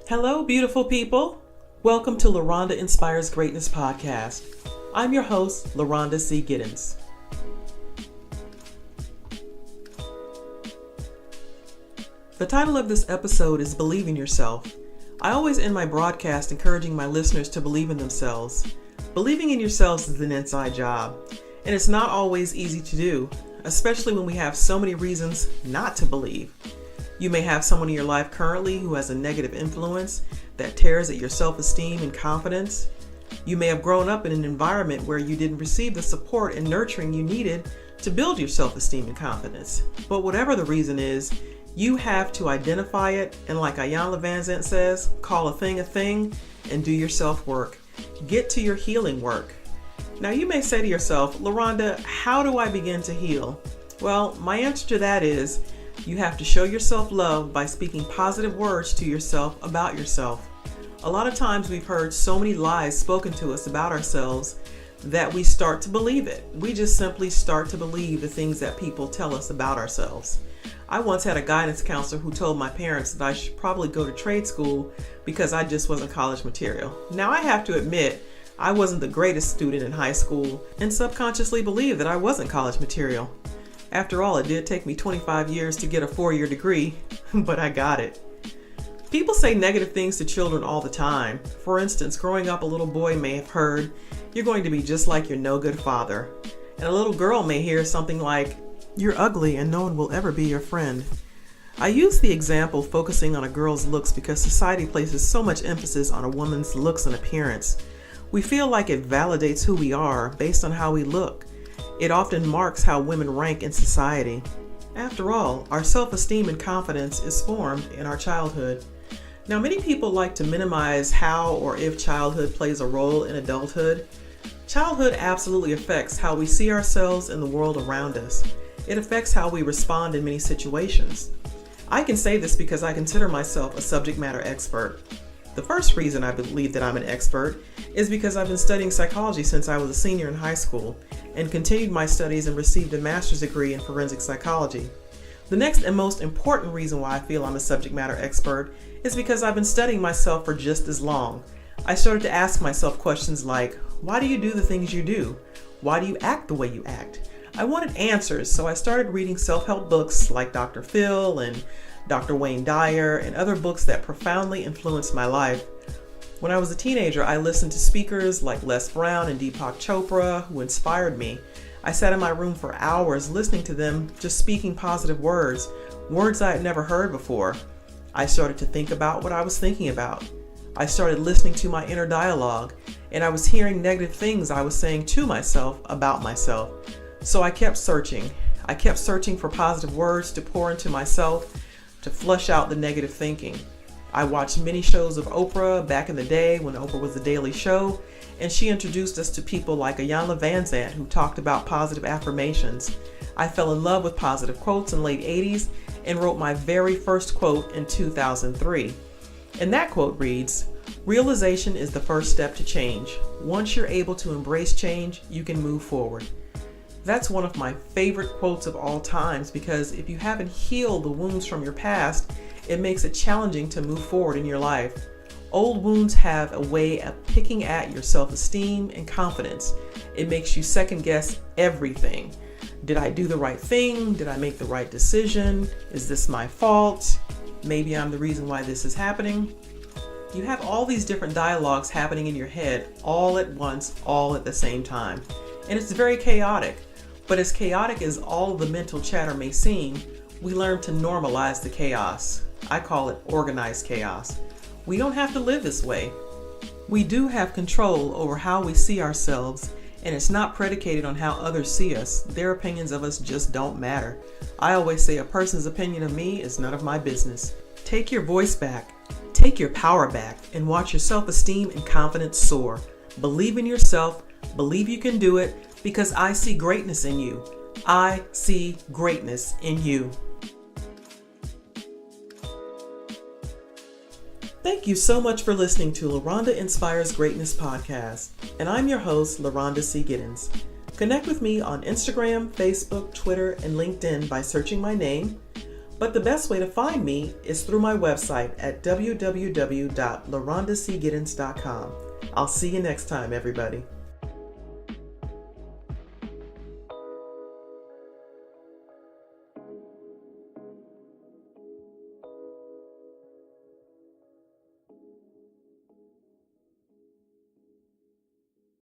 Hello, beautiful people. Welcome to Loronda Inspires Greatness Podcast. I'm your host, Loronda C. Giddens. The title of this episode is Believe in Yourself. I always end my broadcast encouraging my listeners to believe in themselves. Believing in yourselves is an inside job, and it's not always easy to do, especially when we have so many reasons not to believe. You may have someone in your life currently who has a negative influence that tears at your self-esteem and confidence. You may have grown up in an environment where you didn't receive the support and nurturing you needed to build your self-esteem and confidence. But whatever the reason is, you have to identify it, and like Iyanla Vanzant says, call a thing and do your self-work. Get to your healing work. Now you may say to yourself, Loronda, how do I begin to heal? Well, my answer to that is, you have to show yourself love by speaking positive words to yourself about yourself. A lot of times we've heard so many lies spoken to us about ourselves that we start to believe it. We just simply start to believe the things that people tell us about ourselves. I once had a guidance counselor who told my parents that I should probably go to trade school because I just wasn't college material. Now I have to admit, I wasn't the greatest student in high school and subconsciously believed that I wasn't college material. After all, it did take me 25 years to get a 4-year degree, but I got it. People say negative things to children all the time. For instance, growing up, a little boy may have heard, "You're going to be just like your no good father." And a little girl may hear something like, "You're ugly and no one will ever be your friend." I use the example focusing on a girl's looks because society places so much emphasis on a woman's looks and appearance. We feel like it validates who we are based on how we look. It often marks how women rank in society. After all, our self-esteem and confidence is formed in our childhood. Now, many people like to minimize how or if childhood plays a role in adulthood. Childhood absolutely affects how we see ourselves and the world around us. It affects how we respond in many situations. I can say this because I consider myself a subject matter expert. The first reason I believe that I'm an expert is because I've been studying psychology since I was a senior in high school and continued my studies and received a master's degree in forensic psychology. The next and most important reason why I feel I'm a subject matter expert is because I've been studying myself for just as long. I started to ask myself questions like, why do you do the things you do? Why do you act the way you act? I wanted answers, so I started reading self-help books like Dr. Phil and Dr. Wayne Dyer and other books that profoundly influenced my life. When I was a teenager, I listened to speakers like Les Brown and Deepak Chopra who inspired me. I sat in my room for hours listening to them, just speaking positive words I had never heard before. I started to think about what I was thinking about. I started listening to my inner dialogue, and I was hearing negative things I was saying to myself about myself. So I kept searching. I kept searching for positive words to pour into myself to flush out the negative thinking. I watched many shows of Oprah back in the day when Oprah was The Daily Show, and she introduced us to people like Iyanla Vanzant who talked about positive affirmations. I fell in love with positive quotes in the late 80s and wrote my very first quote in 2003. And that quote reads, "Realization is the first step to change. Once you're able to embrace change, you can move forward." That's one of my favorite quotes of all times because if you haven't healed the wounds from your past, it makes it challenging to move forward in your life. Old wounds have a way of picking at your self-esteem and confidence. It makes you second guess everything. Did I do the right thing? Did I make the right decision? Is this my fault? Maybe I'm the reason why this is happening. You have all these different dialogues happening in your head all at once, all at the same time. And it's very chaotic. But as chaotic as all of the mental chatter may seem, we learn to normalize the chaos. I call it organized chaos. We don't have to live this way. We do have control over how we see ourselves, and it's not predicated on how others see us. Their opinions of us just don't matter. I always say a person's opinion of me is none of my business. Take your voice back, take your power back, and watch your self-esteem and confidence soar. Believe in yourself, believe you can do it, because I see greatness in you. I see greatness in you. Thank you so much for listening to Loronda Inspires Greatness Podcast, and I'm your host, Loronda C. Giddens. Connect with me on Instagram, Facebook, Twitter, and LinkedIn by searching my name. But the best way to find me is through my website at www.lorondacgiddens.com. I'll see you next time, everybody.